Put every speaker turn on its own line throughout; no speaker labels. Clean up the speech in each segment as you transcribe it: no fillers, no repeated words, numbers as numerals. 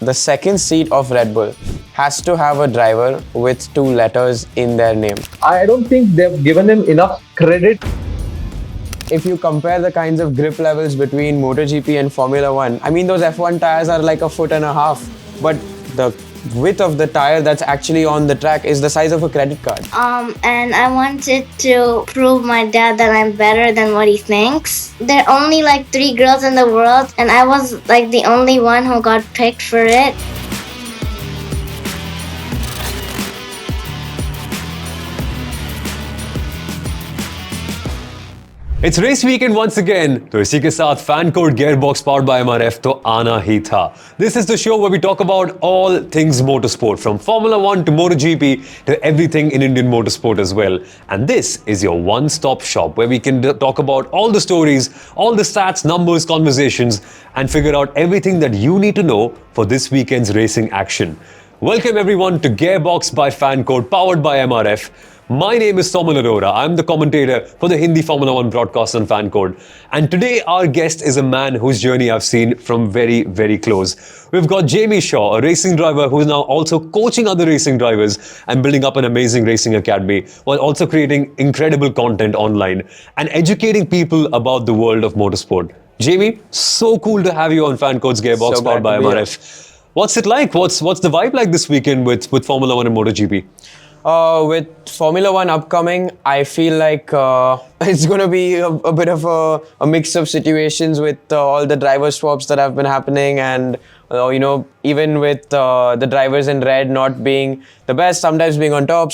the second seat of Red Bull has to have a driver with 2 letters in their name.
I don't think they've given him enough credit.
If you compare the kinds of grip levels between MotoGP and Formula 1, I mean, those F1 tires are like 1.5 feet, but the width of the tire that's actually on the track is the size of a credit card.
And I wanted to prove my dad that I'm better than what he thinks. There are only like 3 girls in the world, and I was like the only one who got picked for it.
It's race weekend once again. तो इसी के साथ fan code Gearbox powered by MRF तो आना ही था. This is the show where we talk about all things motorsport, from Formula 1 to MotoGP to everything in Indian motorsport as well. And this is your one-stop shop where we can talk about all the stories, all the stats, numbers, conversations, and figure out everything that you need to know for this weekend's racing action. Welcome everyone to Gearbox by Fan Code powered by MRF. My name is Soman Arora. I'm the commentator for the Hindi Formula 1 broadcast on Fan Code. And today our guest is a man whose journey I've seen from very, very close. We've got Jamie Shaw, a racing driver who is now also coaching other racing drivers and building up an amazing racing academy while also creating incredible content online and educating people about the world of motorsport. Jamie, so cool to have you on Fan Code's Gearbox powered by MRF. What's it like? What's the vibe like this weekend with Formula 1 and MotoGP?
With Formula 1 upcoming, I feel like it's going to be a bit of a mix of situations with all the driver swaps that have been happening, and even with the drivers in red not being the best, sometimes being on top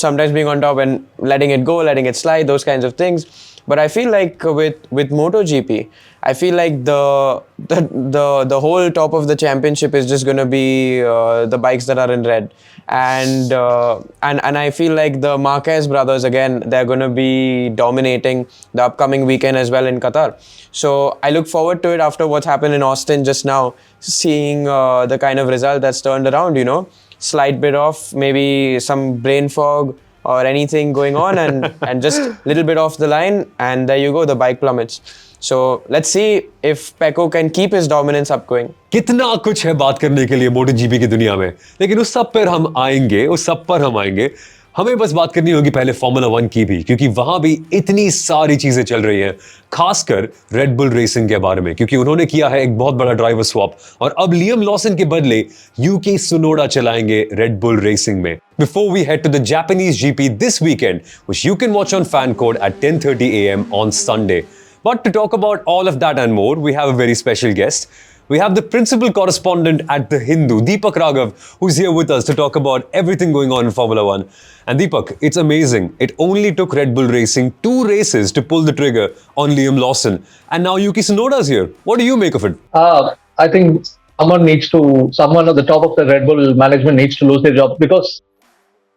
and letting it go, letting it slide, those kinds of things. But I feel like with MotoGP, I feel like the whole top of the championship is just going to be the bikes that are in red, and I feel like the Marquez brothers, again, they're going to be dominating the upcoming weekend as well in Qatar. So I look forward to it after what's happened in Austin just now, seeing the kind of result that's turned around. Slight bit off, maybe some brain fog or anything going on, and just a little bit off the line, and there you go, the bike plummets. So let's see if Pecco can keep his dominance up going.
कितना कुछ है बात करने के लिए MotoGP की दुनिया में, लेकिन उस सब पर हम आएंगे. हमें बस बात करनी होगी पहले Formula 1 की भी, क्योंकि वहां भी इतनी सारी चीजें चल रही हैं, खासकर Red Bull Racing के बारे में, क्योंकि उन्होंने किया है एक बहुत बड़ा ड्राइवर स्वैप और अब लियम लॉसन के बदले यूकी सुनोडा चलाएंगे Red Bull Racing में. Before we head to the Japanese GP this weekend, which you can watch on Fan Code at 10:30 a.m. on Sunday. But to talk about all of that and more, we have a very special guest. We have the principal correspondent at The Hindu, Deepak Raghav, who's here with us to talk about everything going on in Formula 1. And Deepak, it's amazing. It only took Red Bull Racing 2 races to pull the trigger on Liam Lawson. And now Yuki Tsunoda's here. What do you make of it?
I think someone at the top of the Red Bull management needs to lose their job, because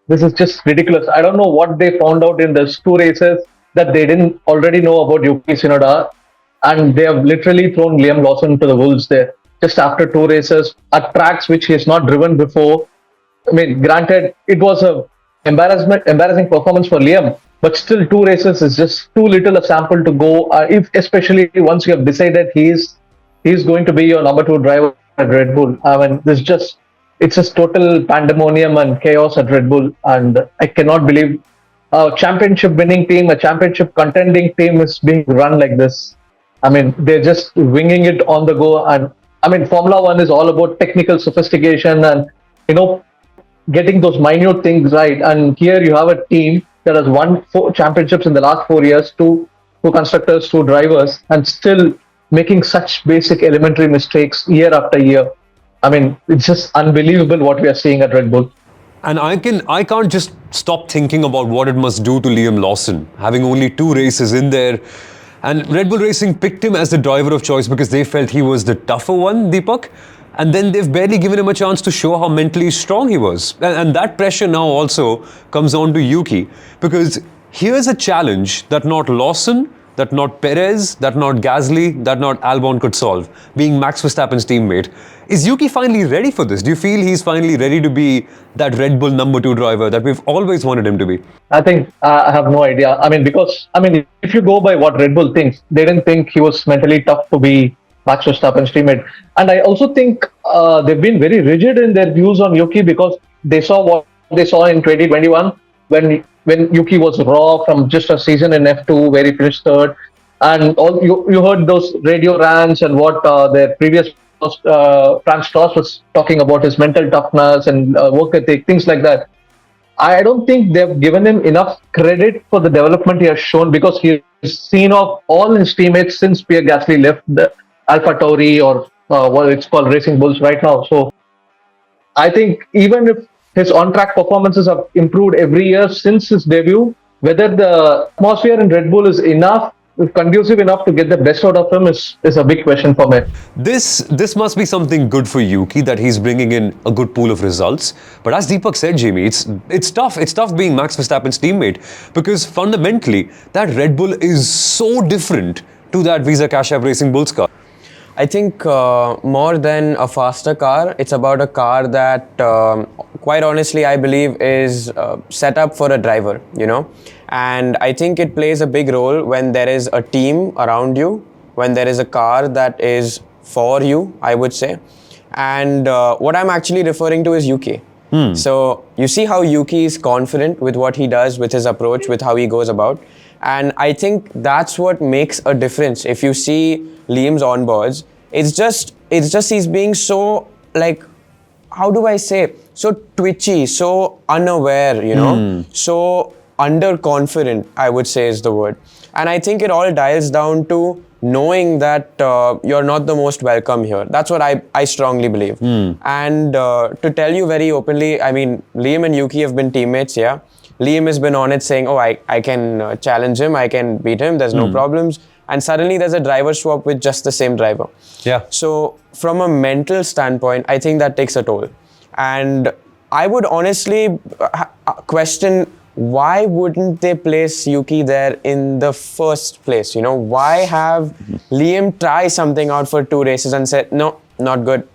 this is just ridiculous. I don't know what they found out in those 2 races that they didn't already know about Yuki Tsunoda. And they have literally thrown Liam Lawson to the wolves there just after 2 races at tracks which he has not driven before. I mean, granted, it was a embarrassing performance for Liam, but still 2 races is just too little a sample to go. Especially once you have decided he's going to be your number 2 driver at Red Bull. I mean, it's just total pandemonium and chaos at Red Bull, and I cannot believe a championship winning team, a championship contending team is being run like this. I mean, they're just winging it on the go. And I mean, Formula 1 is all about technical sophistication and, getting those minute things right. And here you have a team that has won 4 championships in the last 4 years, two constructors, 2 drivers, and still making such basic elementary mistakes year after year. I mean, it's just unbelievable what we are seeing at Red Bull.
And I can't just stop thinking about what it must do to Liam Lawson, having only 2 races in there. And Red Bull Racing picked him as the driver of choice because they felt he was the tougher one, Deepak. And then they've barely given him a chance to show how mentally strong he was. And that pressure now also comes on to Yuki, because here's a challenge that not Lawson, that not Perez, that not Gasly, that not Albon could solve, being Max Verstappen's teammate. Is Yuki finally ready for this? Do you feel he's finally ready to be that Red Bull number 2 driver that we've always wanted him to be?
I think I have no idea. Because if you go by what Red Bull thinks, they didn't think he was mentally tough to be Max Verstappen's teammate. And I also think they've been very rigid in their views on Yuki because they saw what they saw in 2021 when Yuki was raw from just a season in F2 where he finished third. And all you heard those radio rants and what their previous Frank Stoss was talking about his mental toughness and work ethic, things like that. I don't think they've given him enough credit for the development he has shown because he's seen off all his teammates since Pierre Gasly left the Alpha Tauri or what it's called Racing Bulls right now. So I think even if his on-track performances have improved every year since his debut, whether the atmosphere in Red Bull is conducive enough to get the best out of him is a big question for me.
This must be something good for Yuki that he's bringing in a good pool of results. But as Deepak said, Jamie, it's tough. It's tough being Max Verstappen's teammate because fundamentally that Red Bull is so different to that Visa Cash App Racing Bulls car.
I think more than a faster car, it's about a car that, quite honestly, I believe is set up for a driver, you know. And I think it plays a big role when there is a team around you, when there is a car that is for you, I would say. And what I'm actually referring to is Yuki. So you see how Yuki is confident with what he does, with his approach, with how he goes about. And I think that's what makes a difference. If you see Liam's onboards, it's just he's being so, like, how do I say, so twitchy, so unaware, you know, so underconfident, I would say is the word. And I think it all dials down to knowing that you're not the most welcome here. That's what I strongly believe. And to tell you very openly, I mean, Liam and Yuki have been teammates, yeah. Liam has been on it saying, oh, I can challenge him, I can beat him, there's no problems. And suddenly there's a driver swap with just the same driver.
Yeah.
So from a mental standpoint, I think that takes a toll. And I would honestly question, why wouldn't they place Yuki there in the first place? You know, why have Liam try something out for 2 races and said, no, not good,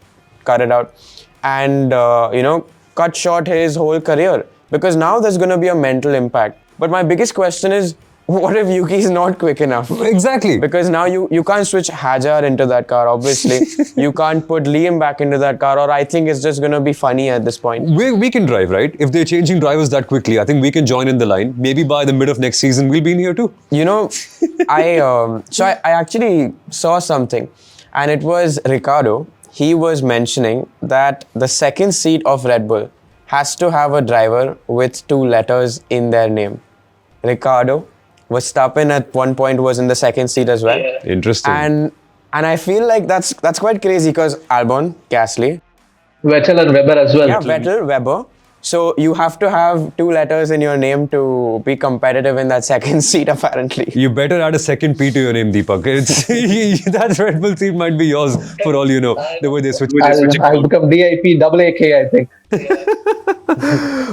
cut it out. And, you know, cut short his whole career. Because now there's going to be a mental impact. But my biggest question is, what if Yuki is not quick enough?
Exactly.
Because now you can't switch Hajar into that car, obviously. You can't put Liam back into that car, or I think it's just going to be funny at this point.
We can drive, right? If they're changing drivers that quickly, I think we can join in the line. Maybe by the mid of next season, we'll be in here too.
You know, I actually saw something, and it was Ricardo. He was mentioning that the second seat of Red Bull has to have a driver with 2 letters in their name. Ricardo. Verstappen at one point was in the second seat as well.
Yeah.
Interesting.
And I feel like that's quite crazy because Albon, Gasly,
Vettel and Weber as well.
yeah, Vettel, Weber. So you have to have 2 letters in your name to be competitive in that second seat, apparently.
You better add a second P to your name, Deepak. That Red Bull seat might be yours for all you know. The way they switch.
I'll become DIP, AAK, I think.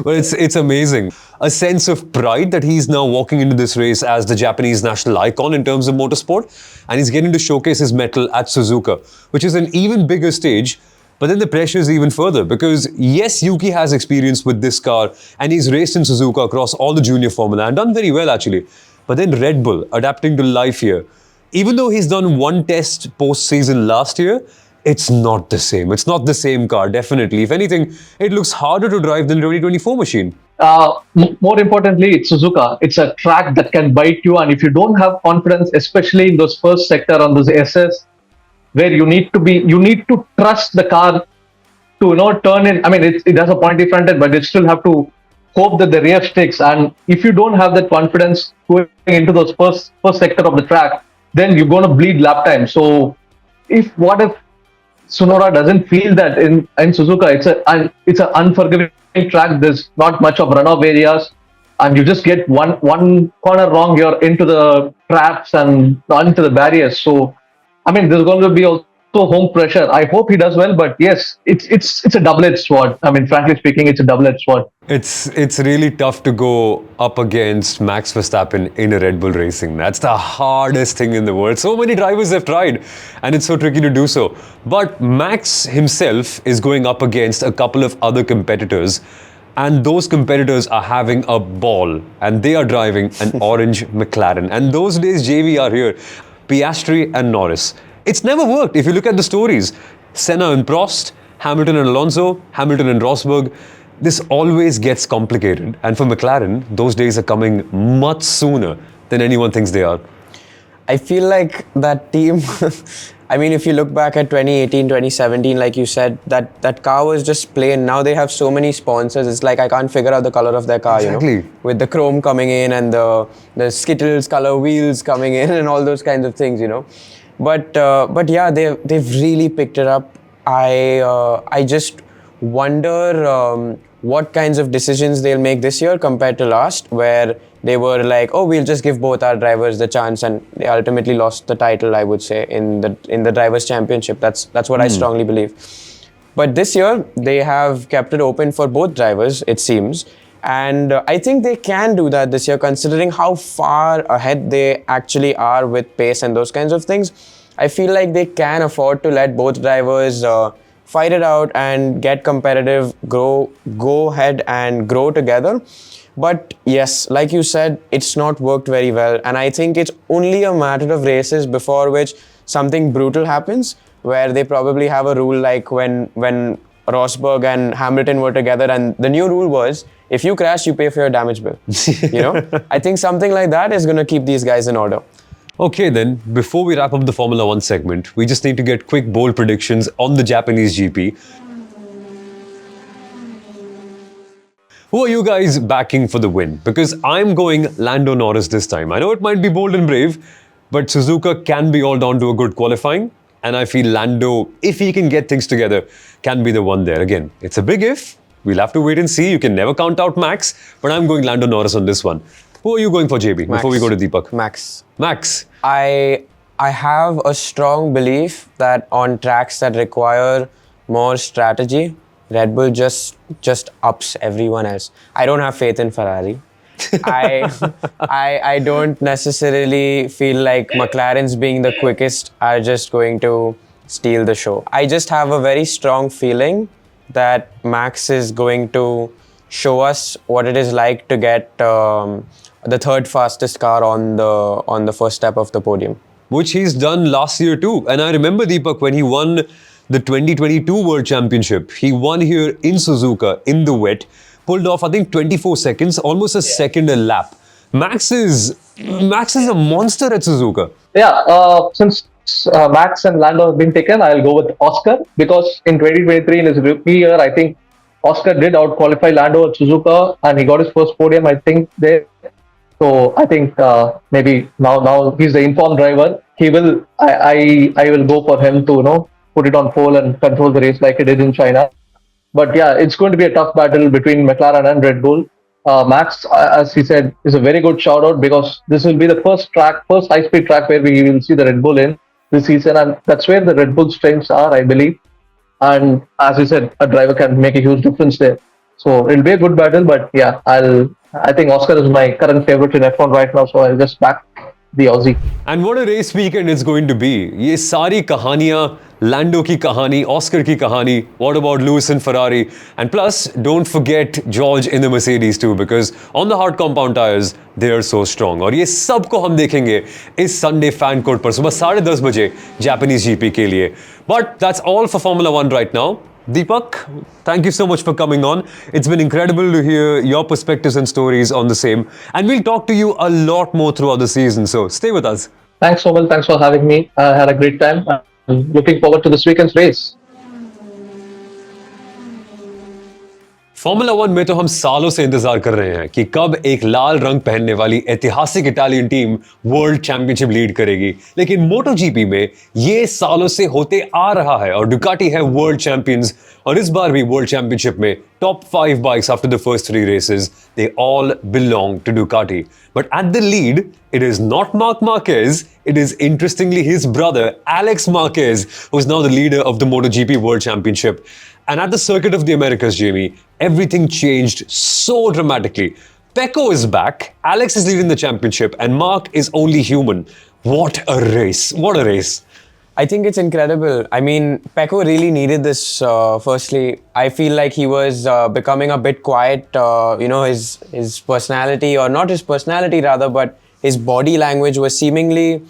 Well, it's amazing. A sense of pride that he's now walking into this race as the Japanese national icon in terms of motorsport. And he's getting to showcase his mettle at Suzuka, which is an even bigger stage. But then the pressure is even further because yes, Yuki has experience with this car and he's raced in Suzuka across all the junior formula and done very well actually. But then Red Bull adapting to life here. Even though he's done 1 test post-season last year, it's not the same. It's not the same car, definitely. If anything, it looks harder to drive than the 2024 machine.
More importantly, it's Suzuka. It's a track that can bite you, and if you don't have confidence, especially in those first sector on those SS, where you need to trust the car to turn in. I mean, it has a pointy front end, but you still have to hope that the rear sticks. And if you don't have that confidence going into those first sector of the track, then you're going to bleed lap time. So, what if Tsunoda doesn't feel that in Suzuka? It's an unforgiving track. There's not much of runoff areas, and you just get one corner wrong, you're into the traps and into the barriers. So, I mean, there's going to be also home pressure. I hope he does well, but yes, it's a double-edged sword. I mean, frankly speaking, it's a double-edged sword.
It's really tough to go up against Max Verstappen in a Red Bull racing. That's the hardest thing in the world. So many drivers have tried, and it's so tricky to do so. But Max himself is going up against a couple of other competitors, and those competitors are having a ball, and they are driving an orange McLaren. And those days, JV, are here. Piastri and Norris. It's never worked. If you look at the stories, Senna and Prost, Hamilton and Alonso, Hamilton and Rosberg, this always gets complicated. And for McLaren, those days are coming much sooner than anyone thinks they are.
I feel like that team, I mean, if you look back at 2018, 2017, like you said, that car was just plain. Now they have so many sponsors. It's like I can't figure out the color of their car,
Exactly.
with the chrome coming in and the Skittles color wheels coming in and all those kinds of things, But yeah, they've really picked it up. I just wonder what kinds of decisions they'll make this year compared to last, where they were like, oh, we'll just give both our drivers the chance, and they ultimately lost the title, I would say, in the drivers' championship. That's what I strongly believe. But this year they have kept it open for both drivers, it seems, and I think they can do that this year, considering how far ahead they actually are with pace and those kinds of things. I feel like they can afford to let both drivers fight it out and get competitive, go ahead and grow together. But yes, like you said, it's not worked very well. And I think it's only a matter of races before which something brutal happens, where they probably have a rule like when Rosberg and Hamilton were together, and the new rule was, if you crash, you pay for your damage bill. I think something like that is going to keep these guys in order.
Okay then, before we wrap up the Formula 1 segment, we just need to get quick bold predictions on the Japanese GP. Who are you guys backing for the win? Because I'm going Lando Norris this time. I know it might be bold and brave, but Suzuka can be all down to a good qualifying. And I feel Lando, if he can get things together, can be the one there. Again, it's a big if. We'll have to wait and see. You can never count out Max, but I'm going Lando Norris on this one. Who are you going for, JB,
Max.
before we go to Deepak?
Max.
Max.
I have a strong belief that on tracks that require more strategy, Red Bull just ups everyone else. I don't have faith in Ferrari. I don't necessarily feel like McLaren's being the quickest are just going to steal the show. I just have a very strong feeling that Max is going to show us what it is like to get the third fastest car on the first step of the podium.
Which he's done last year too. And I remember, Deepak, when he won the 2022 World Championship, he won here in Suzuka in the wet, pulled off, I think, 24 seconds, almost a second a lap. Max is a monster at Suzuka.
Yeah, since Max and Lando have been taken, I'll go with Oscar, because in 2023 in his rookie year, I think Oscar did out-qualify Lando at Suzuka and he got his first podium, I think, there. So I think maybe now he's the informed driver. He will. I will go for him to put it on pole and control the race like he did in China. But yeah, it's going to be a tough battle between McLaren and Red Bull. Max, as he said, is a very good shout out, because this will be the first high-speed track where we will see the Red Bull in this season, and that's where the Red Bull strengths are, I believe. And as you said, a driver can make a huge difference there. So it'll be a good battle, but yeah, I think Oscar is my current favorite in F1 right now, so I'll just back the Aussie.
And what a race weekend it's going to be. Ye sari kahaniyan, Lando ki kahani, Oscar ki kahani, what about Lewis and Ferrari? And plus, don't forget George in the Mercedes too, because on the hard compound tires, they are so strong. और ये सब को हम देखेंगे इस Sunday fan court पर सुबह 10:30 बजे Japanese GP के लिए. But that's all for Formula 1 right now. Deepak, thank you so much for coming on. It's been incredible to hear your perspectives and stories on the same. And we'll talk to you a lot more throughout the season, so stay with us.
Thanks, Somal. Thanks for having me. I had a great time. I'm looking forward to this weekend's race.
Formula 1 में तो हम सालों से इंतजार कर रहे हैं कि कब एक लाल रंग पहनने वाली ऐतिहासिक Italian team world championship lead करेगी, लेकिन मोटो जीपी में ये सालों से होते आ रहा है और डुकाटी है वर्ल्ड चैंपियंस. और इस बार भी वर्ल्ड चैंपियनशिप में top 5 bikes after the first 3 races, they all belong to Ducati. But at the lead it is not Marc Marquez, it is interestingly his brother Alex Marquez, who is now the leader of the MotoGP World Championship. And at the Circuit of the Americas, Jamie, everything changed so dramatically. Pecco is back, Alex is leading the championship, and Marc is only human. What a race! What a race!
I think it's incredible. I mean, Pecco really needed this. Firstly, I feel like he was becoming a bit quiet. His personality, or not his personality rather, but his body language was seemingly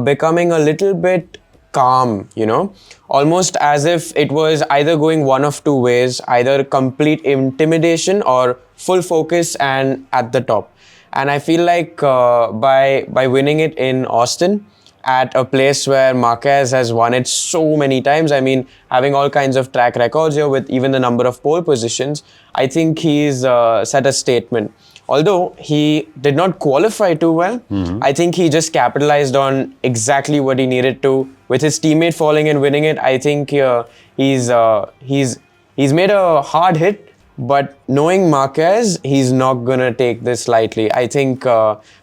becoming a little bit calm, you know, almost as if it was either going one of two ways, either complete intimidation or full focus and at the top. And I feel like by winning it in Austin, at a place where Marquez has won it so many times, I mean, having all kinds of track records here with even the number of pole positions, I think he's set a statement. Although he did not qualify too well, I think he just capitalized on exactly what he needed to. With his teammate falling and winning it, I think he's made a hard hit. But knowing Marquez, he's not gonna take this lightly. I think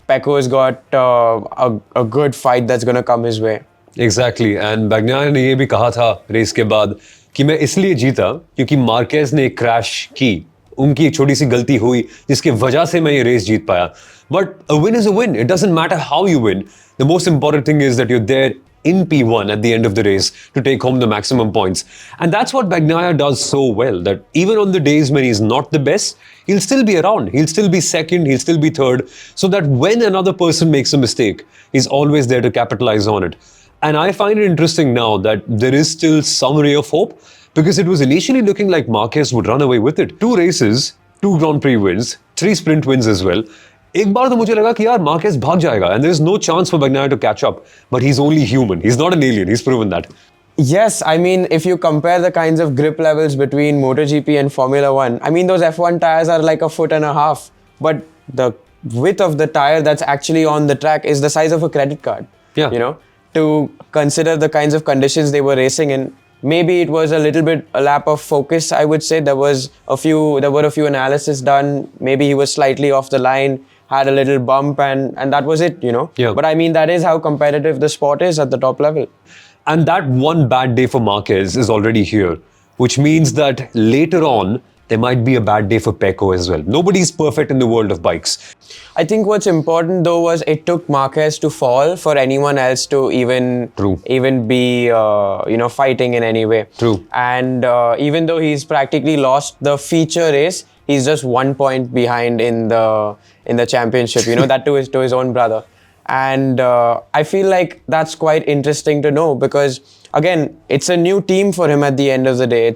Pecco's got a good fight that's gonna come his way.
Exactly. And Bagnaia ने ये भी कहा था race के बाद कि मैं इसलिए जीता क्योंकि मार्केज ने क्रैश की, उनकी एक छोटी सी गलती हुई जिसकी वजह से मैं ये रेस जीत पाया. But a win is a win. It doesn't matter how you win. The most important thing is that you're there in P1 at the end of the race to take home the maximum points. And that's what Bagnaia does so well, that even on the days when he's not the best, he'll still be around. He'll still be second, he'll still be third, so that when another person makes a mistake, he's always there to capitalize on it. And I find it interesting now that there is still some ray of hope, because it was initially looking like Marquez would run away with it. 2 races, 2 Grand Prix wins, 3 sprint wins as well. एक बार तो मुझे लगा कि यार Marquez भाग जाएगा and there is no chance for Bagnaia to catch up, but he's only human. He's not an alien. He's proven that.
Yes, I mean, if you compare the kinds of grip levels between MotoGP and Formula 1, I mean, those F1 tires are like 1.5 feet, but the width of the tire that's actually on the track is the size of a credit card.
Yeah.
You know, to consider the kinds of conditions they were racing in, maybe it was a little bit a lap of focus, I would say. There were a few analysis done. Maybe he was slightly off the line, had a little bump, and that was it, you know.
Yeah.
But I mean, that is how competitive the sport is at the top level.
And that one bad day for Marquez is already here, which means that later on, there might be a bad day for Pecco as well. Nobody's perfect in the world of bikes.
I think what's important though was it took Marquez to fall for anyone else to even be fighting in any way.
True.
And even though he's practically lost the feature race, he's just 1 point behind in the championship. You know, that to his own brother. And I feel like that's quite interesting to know, because again, it's a new team for him at the end of the day.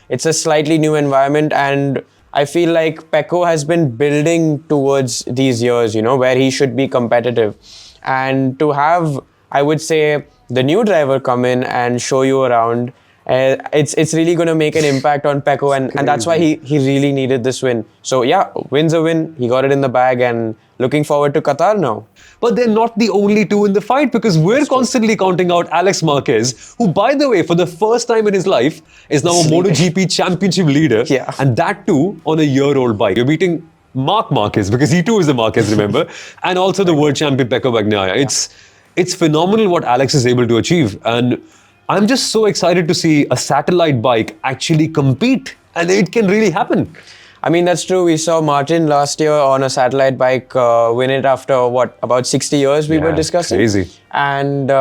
It's a slightly new environment, and I feel like Pecco has been building towards these years, you know, where he should be competitive. And to have, I would say, the new driver come in and show you around, it's really going to make an impact on Pecco, and that's why he really needed this win. So yeah, win's a win. He got it in the bag, and looking forward to Qatar now.
But they're not the only two in the fight, because we're constantly counting out Alex Marquez, who, by the way, for the first time in his life, is now a MotoGP championship leader.
Yeah.
And that too on a year-old bike. You're beating Marc Marquez, because he too is a Marquez, remember? And also the world champion Pecco Bagnaia. It's phenomenal what Alex is able to achieve. And I'm just so excited to see a satellite bike actually compete. And it can really happen.
I mean, that's true. We saw Martin last year on a satellite bike win it after, about 60 years we were discussing.
Crazy.
And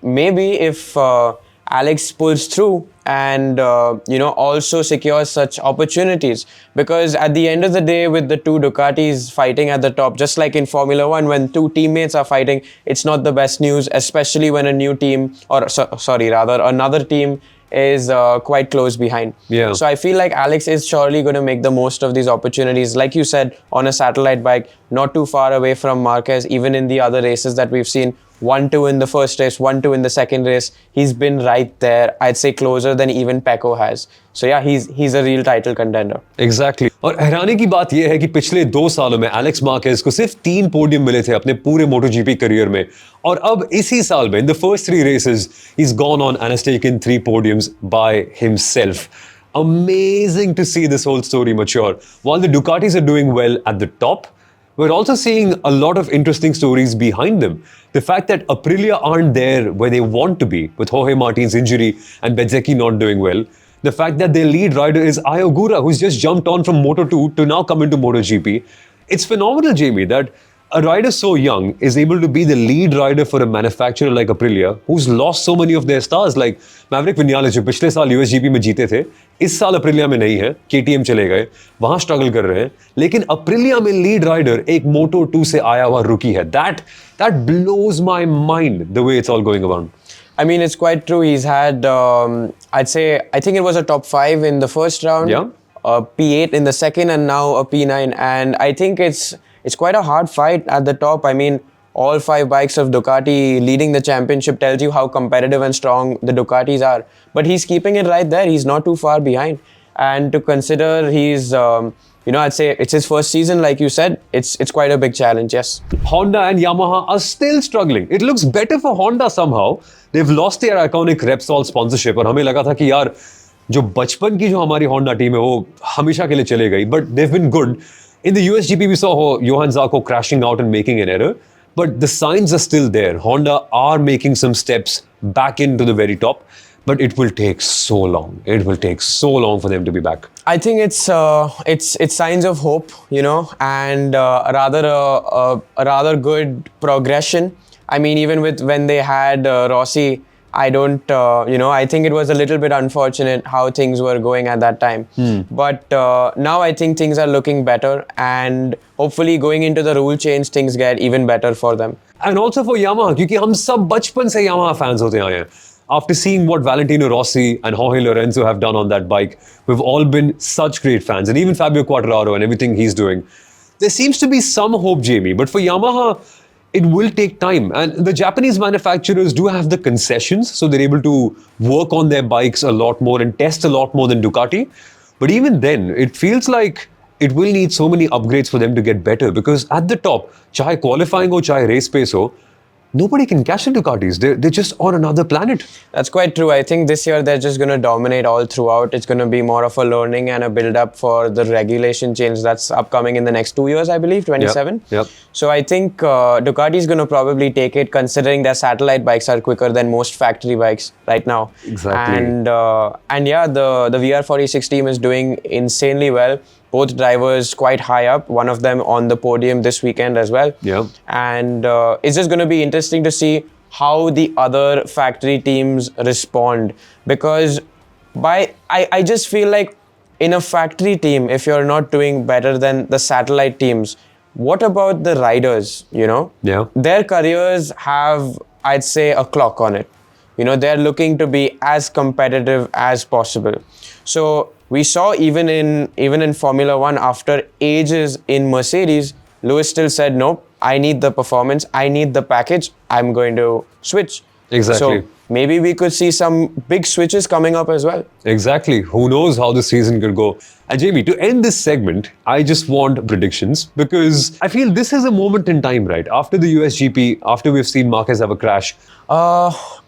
maybe if Alex pulls through and, also secures such opportunities. Because at the end of the day, with the 2 Ducatis fighting at the top, just like in Formula 1, when 2 teammates are fighting, it's not the best news, especially when a new team, another team is quite close behind.
Yeah.
So I feel like Alex is surely going to make the most of these opportunities. Like you said, on a satellite bike, not too far away from Marquez, even in the other races that we've seen. 1-2 in the first race, 1-2 in the second race. He's been right there, I'd say closer than even Pecco has. So yeah, he's a real title contender.
Exactly. और हैरानी की बात यह है कि पिछले 2 सालों में एलेक्स मार्केज को सिर्फ 3 पोडियम मिले थे अपने पूरे MotoGP करियर में, और अब इसी साल में in the first 3 races he's gone on and has taken 3 podiums by himself. Amazing to see this whole story mature. While the Ducatis are doing well at the top, we're also seeing a lot of interesting stories behind them. The fact that Aprilia aren't there where they want to be, with Jorge Martin's injury and Bezzecchi not doing well. The fact that their lead rider is Ayogura, who's just jumped on from Moto2 to now come into MotoGP. It's phenomenal, Jamie, that a rider so young is able to be the lead rider for a manufacturer like Aprilia, who's lost so many of their stars, like Maverick Vinales, जो पिछले साल USGP में जीते थे, इस साल Aprilia में नहीं है, KTM चले गए, वहाँ struggle कर रहे हैं, लेकिन Aprilia में lead rider एक Moto2 से आया हुआ rookie है. That blows my mind the way it's all going around.
I mean, it's quite true. He's had, I think it was a top 5 in the first round,
Yeah.
a P8 in the second, and now a P9. And I think it's quite a hard fight at the top. I mean, all 5 bikes of Ducati leading the championship tells you how competitive and strong the Ducatis are. But he's keeping it right there. He's not too far behind. And to consider he's, I'd say it's his first season, like you said, it's quite a big challenge, yes.
Honda and Yamaha are still struggling. It looks better for Honda somehow. They've lost their iconic Repsol sponsorship और हमें लगा था कि यार जो बचपन की जो हमारी Honda team है वो हमेशा के लिए चले गई. But they've been good. In the USGP we saw Johan Zarco crashing out and making an error. But the signs are still there. Honda are making some steps back into the very top. But it will take so long. It will take so long for them to be back.
I think it's signs of hope, and rather good progression. I mean, even with when they had Rossi, I don't, I think it was a little bit unfortunate how things were going at that time. But now I think things are looking better, and hopefully going into the rule change, things get even better for them.
And also for Yamaha, क्योंकि हम सब बचपन से Yamaha fans होते आए हैं. After seeing what Valentino Rossi and Jorge Lorenzo have done on that bike, we've all been such great fans. And even Fabio Quartararo and everything he's doing. There seems to be some hope, Jamie. But for Yamaha, it will take time. And the Japanese manufacturers do have the concessions. So they're able to work on their bikes a lot more and test a lot more than Ducati. But even then, it feels like it will need so many upgrades for them to get better. Because at the top, chahe qualifying ho, chahe race pace ho, nobody can catch the Ducatis. They're just on another planet.
That's quite true. I think this year they're just going to dominate all throughout. It's going to be more of a learning and a build-up for the regulation change that's upcoming in the next 2 years, I believe, 27.
Yep.
So I think Ducati is going to probably take it, considering their satellite bikes are quicker than most factory bikes right now.
Exactly.
And yeah, the VR46 team is doing insanely well. Both drivers quite high up, one of them on the podium this weekend as well.
Yeah.
And it's just going to be interesting to see how the other factory teams respond. Because I just feel like in a factory team, if you're not doing better than the satellite teams, what about the riders,
Yeah.
Their careers have, I'd say, a clock on it. They're looking to be as competitive as possible. So we saw even in Formula One, after ages in Mercedes, Lewis still said, nope, I need the performance, I need the package, I'm going to switch.
Exactly.
So maybe we could see some big switches coming up as well.
Exactly. Who knows how the season could go. And Jamie, to end this segment, I just want predictions because I feel this is a moment in time, right? After the USGP, after we've seen Marquez have a crash.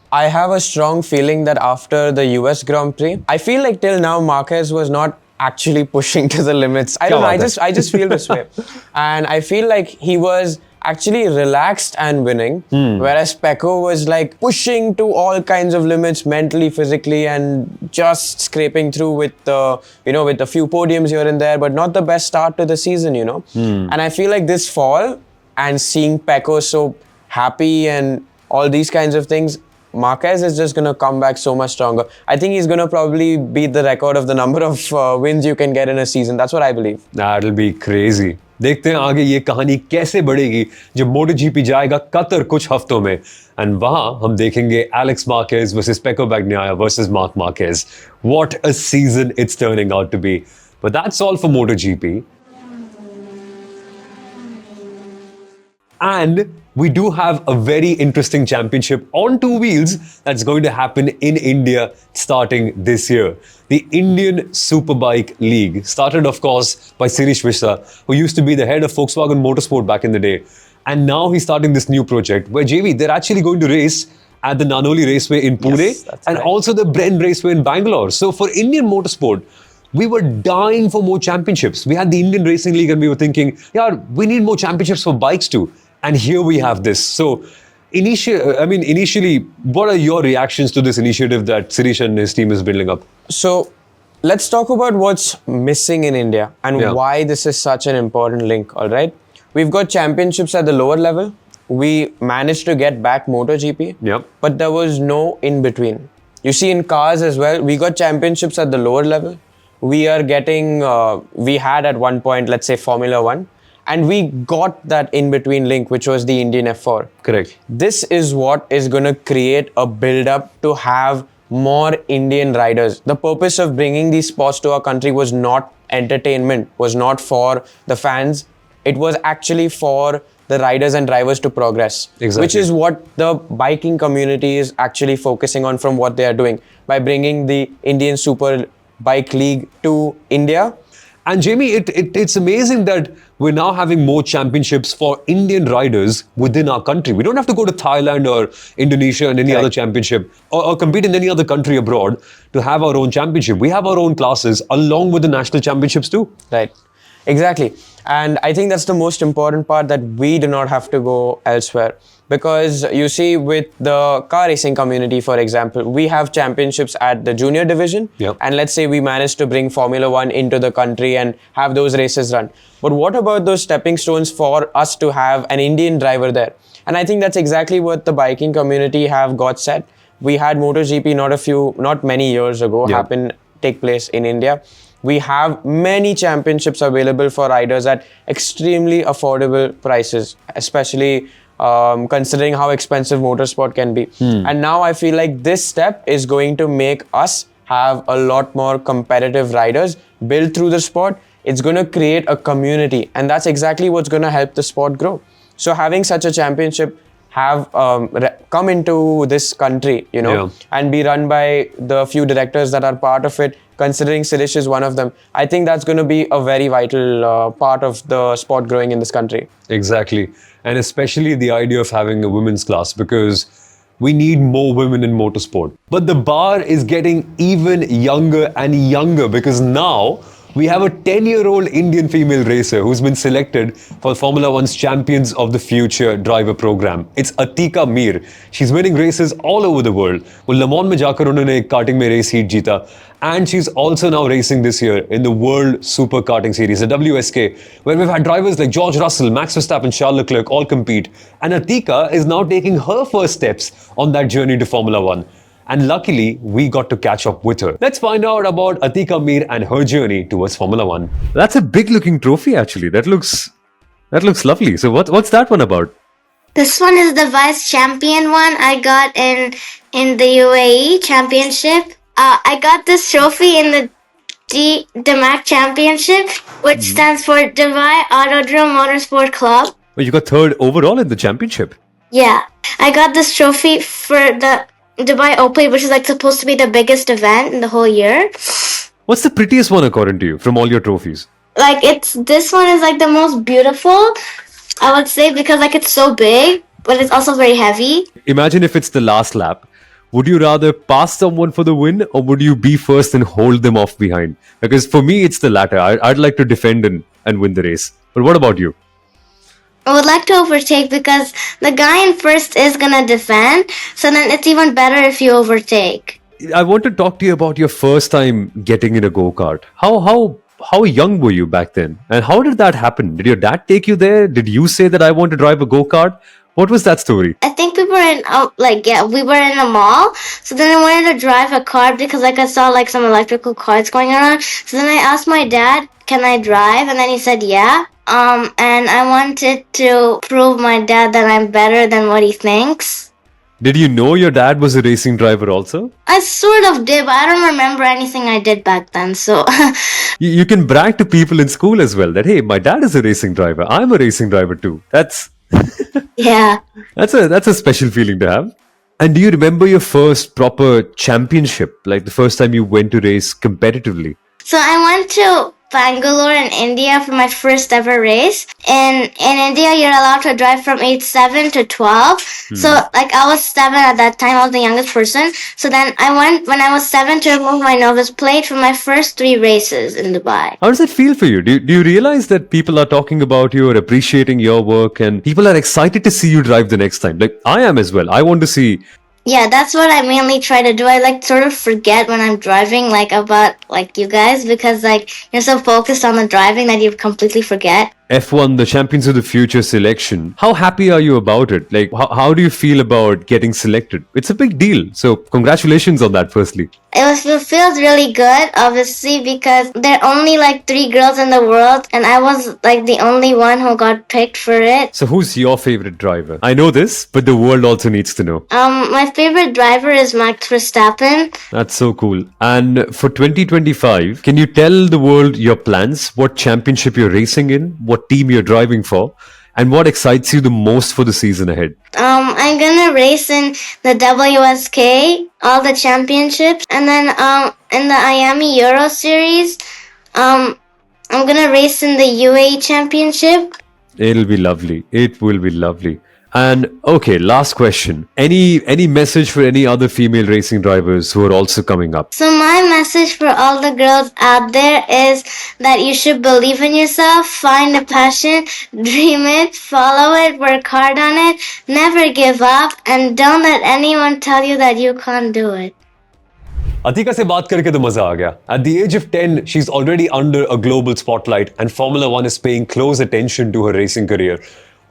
I have a strong feeling that after the US Grand Prix, I feel like till now Marquez was not actually pushing to the limits. I don't know, I just feel this way. And I feel like he was actually relaxed and winning, whereas Pecco was like pushing to all kinds of limits mentally, physically, and just scraping through with with a few podiums here and there, but not the best start to the season, And I feel like this fall and seeing Pecco so happy and all these kinds of things, Marquez is just going to come back so much stronger. I think he's going to probably beat the record of the number of wins you can get in a season. That's what I believe.
That'll be crazy. देखते हैं आगे ये कहानी कैसे बढ़ेगी जब MotoGP जाएगा Qatar कुछ हफ्तों में एंड वहां हम देखेंगे Alex Marquez versus Pecco Bagnaia versus Marc Marquez. What a season it's turning out to be. But that's all for MotoGP. And we do have a very interesting championship on 2 wheels that's going to happen in India starting this year. The Indian Superbike League, started of course by Sirish Vishwa, who used to be the head of Volkswagen Motorsport back in the day. And now he's starting this new project where JV, they're actually going to race at the Nanoli Raceway in Pune and also the Bren Raceway in Bangalore. So for Indian motorsport, we were dying for more championships. We had the Indian Racing League and we were thinking, yeah, we need more championships for bikes too. And here we have this. So initially, what are your reactions to this initiative that Sirish and his team is building up?
So let's talk about what's missing in India and why this is such an important link, all right? We've got championships at the lower level. We managed to get back MotoGP, but there was no in between. You see in cars as well, we got championships at the lower level. We are getting, we had at one point, let's say Formula One. And we got that in-between link, which was the Indian F4.
Correct.
This is what is going to create a build-up to have more Indian riders. The purpose of bringing these sports to our country was not entertainment, was not for the fans. It was actually for the riders and drivers to progress.
Exactly.
Which is what the biking community is actually focusing on from what they are doing by bringing the Indian Super Bike League to India.
And Jamie, it's amazing that we're now having more championships for Indian riders within our country. We don't have to go to Thailand or Indonesia and any other championship or compete in any other country abroad to have our own championship. We have our own classes along with the national championships too.
Right. Exactly. And I think that's the most important part, that we do not have to go elsewhere. Because you see, with the car racing community, for example, we have championships at the junior division.
Yep.
And let's say we manage to bring Formula One into the country and have those races run. But what about those stepping stones for us to have an Indian driver there? And I think that's exactly what the biking community have got set. We had MotoGP not many years ago take place in India. We have many championships available for riders at extremely affordable prices, especially considering how expensive motorsport can be. And now I feel like this step is going to make us have a lot more competitive riders build through the sport. It's going to create a community, and that's exactly what's going to help the sport grow. So having such a championship have come into this country, and be run by the few directors that are part of it, considering Sirish is one of them, I think that's going to be a very vital part of the sport growing in this country.
Exactly. And especially the idea of having a women's class, because we need more women in motorsport. But the bar is getting even younger and younger, because now we have a 10-year-old Indian female racer who's been selected for Formula One's Champions of the Future driver program. It's Atika Mir. She's winning races all over the world. वो Le Mans में जाकर उन्होंने एक karting में race heat जीता. And she's also now racing this year in the World Super Karting Series, the WSK, where we've had drivers like George Russell, Max Verstappen, Charles Leclerc all compete. And Atika is now taking her first steps on that journey to Formula One. And luckily, we got to catch up with her. Let's find out about Atika Mir and her journey towards Formula One. That's a big-looking trophy, actually. That looks lovely. So what's that one about?
This one is the vice champion one I got in the UAE championship. I got this trophy in the DMAC championship, which stands for Dubai Autodrome Motorsport Club.
Well, you got third overall in the championship.
Yeah, I got this trophy for the Dubai Open, which is like supposed to be the biggest event in the whole year.
What's the prettiest one according to you from all your trophies?
Like this one is like the most beautiful, I would say, because like it's so big, but it's also very heavy.
Imagine if it's the last lap. Would you rather pass someone for the win, or would you be first and hold them off behind? Because for me, it's the latter. I'd like to defend and win the race. But what about you?
I would like to overtake because the guy in first is gonna defend, so then it's even better if you overtake.
I want to talk to you about your first time getting in a go-kart. How young were you back then? And how did that happen? Did your dad take you there? Did you say that I want to drive a go-kart? What was that story?
I think we were we were in a mall. So then I wanted to drive a car because like I saw like some electrical cars going around. So then I asked my dad, can I drive? And then he said, yeah. And I wanted to prove my dad that I'm better than what he thinks.
Did you know your dad was a racing driver also?
I sort of did, but I don't remember anything I did back then, so...
You can brag to people in school as well that, hey, my dad is a racing driver. I'm a racing driver too. That's...
yeah.
That's a special feeling to have. And do you remember your first proper championship? Like the first time you went to race competitively?
So I went to Bangalore in India for my first ever race. In India, you're allowed to drive from age 7 to 12. So like I was 7 at that time. I was the youngest person. So then I went when I was 7 to remove my novice plate for my first 3 races in Dubai.
How does it feel for you? Do you realize that people are talking about you or appreciating your work and people are excited to see you drive the next time? Like I am as well. I want to see...
Yeah, that's what I mainly try to do. I like sort of forget when I'm driving like about like you guys because like you're so focused on the driving that you completely forget.
F1, the Champions of the Future selection. How happy are you about it? Like, how do you feel about getting selected? It's a big deal. So, congratulations on that, firstly.
It feels really good, obviously, because there are only like 3 girls in the world, and I was like the only one who got picked for it.
So, who's your favorite driver? I know this, but the world also needs to know.
My favorite driver is Max Verstappen.
That's so cool. And for 2025, can you tell the world your plans? What championship you're racing in? What team you're driving for? And what excites you the most for the season ahead?
I'm gonna race in the WSK, all the championships, and then in the Miami Euro Series, I'm gonna race in the UAE Championship.
It'll be lovely. It will be lovely. And okay, last question. Any message for any other female racing drivers who are also coming up?
So my message for all the girls out there is that you should believe in yourself, find a passion, dream it, follow it, work hard on it, never give up, and don't let anyone tell you that you can't do it.
Atika से बात करके तो मजा आ गया. At the age of 10, she's already under a global spotlight and Formula 1 is paying close attention to her racing career.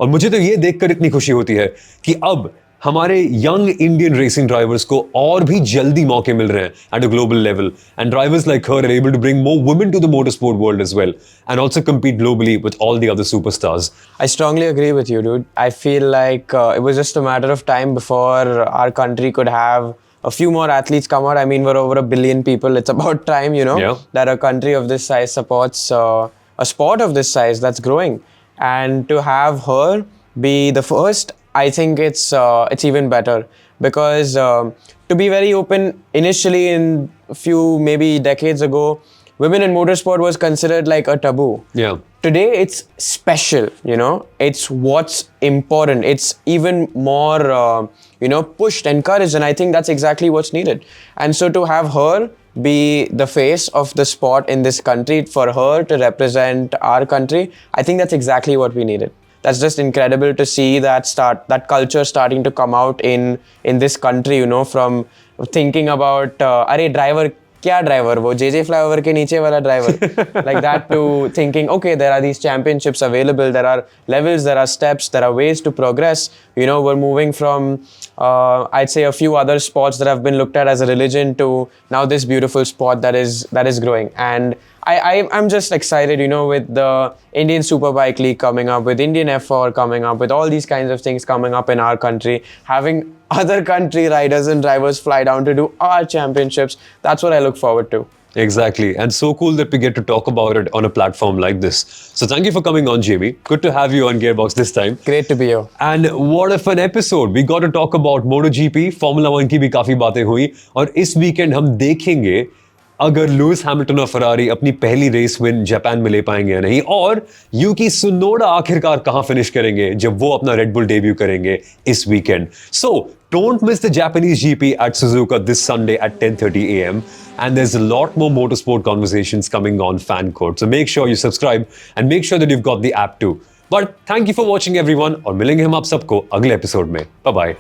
और मुझे तो ये देखकर इतनी खुशी होती है कि अब हमारे यंग इंडियन रेसिंग ड्राइवर्स को और भी जल्दी मौके मिल रहे हैं at a global level, and drivers like her are able to bring more women to the motorsport world as well and also compete globally with all the other superstars.
I strongly agree with you, dude. I feel like it was just a matter of time before our country could have a few more athletes come out. I mean, we're over 1 billion people. It's about time, that a country of this size supports a sport of this size that's growing. And to have her be the first, I think it's even better, because to be very open, initially in a few maybe decades ago, women in motorsport was considered like a taboo.
Yeah.
Today it's special, it's what's important. It's even more, pushed, encouraged, and I think that's exactly what's needed. And so to have her be the face of the sport in this country, for her to represent our country, I think that's exactly what we needed. That's just incredible to see that culture starting to come out in this country, from thinking about, driver, kya driver, wo JJ flyover ke niche wala driver, like that, to thinking, okay, there are these championships available, there are levels, there are steps, there are ways to progress. We're moving from, I'd say, a few other sports that have been looked at as a religion to now this beautiful sport that is growing. And I'm just excited, with the Indian Superbike League coming up, with Indian F4 coming up, with all these kinds of things coming up in our country, having other country riders and drivers fly down to do our championships. That's what I look forward to.
Exactly. And so cool that we get to talk about it on a platform like this. So thank you for coming on, JB. Good to have you on Gearbox this time.
Great to be here.
And what a fun episode. We got to talk about MotoGP, Formula 1 की भी काफी बातें हुई, और इस weekend हम देखेंगे अगर लुइस हैमिल्टन और फरारी अपनी पहली रेस विन जापान में ले पाएंगे या नहीं, और यूकी सुनोडा आखिरकार कहां फिनिश करेंगे जब वो अपना रेड बुल डेब्यू करेंगे इस weekend. So don't miss the Japanese GP at Suzuka this Sunday at 10:30 a.m. And there's a lot more motorsport conversations coming on Fan Court. So make sure you subscribe and make sure that you've got the app too. But thank you for watching everyone, और मिलेंगे हम आप सबको अगले episode में. Bye bye.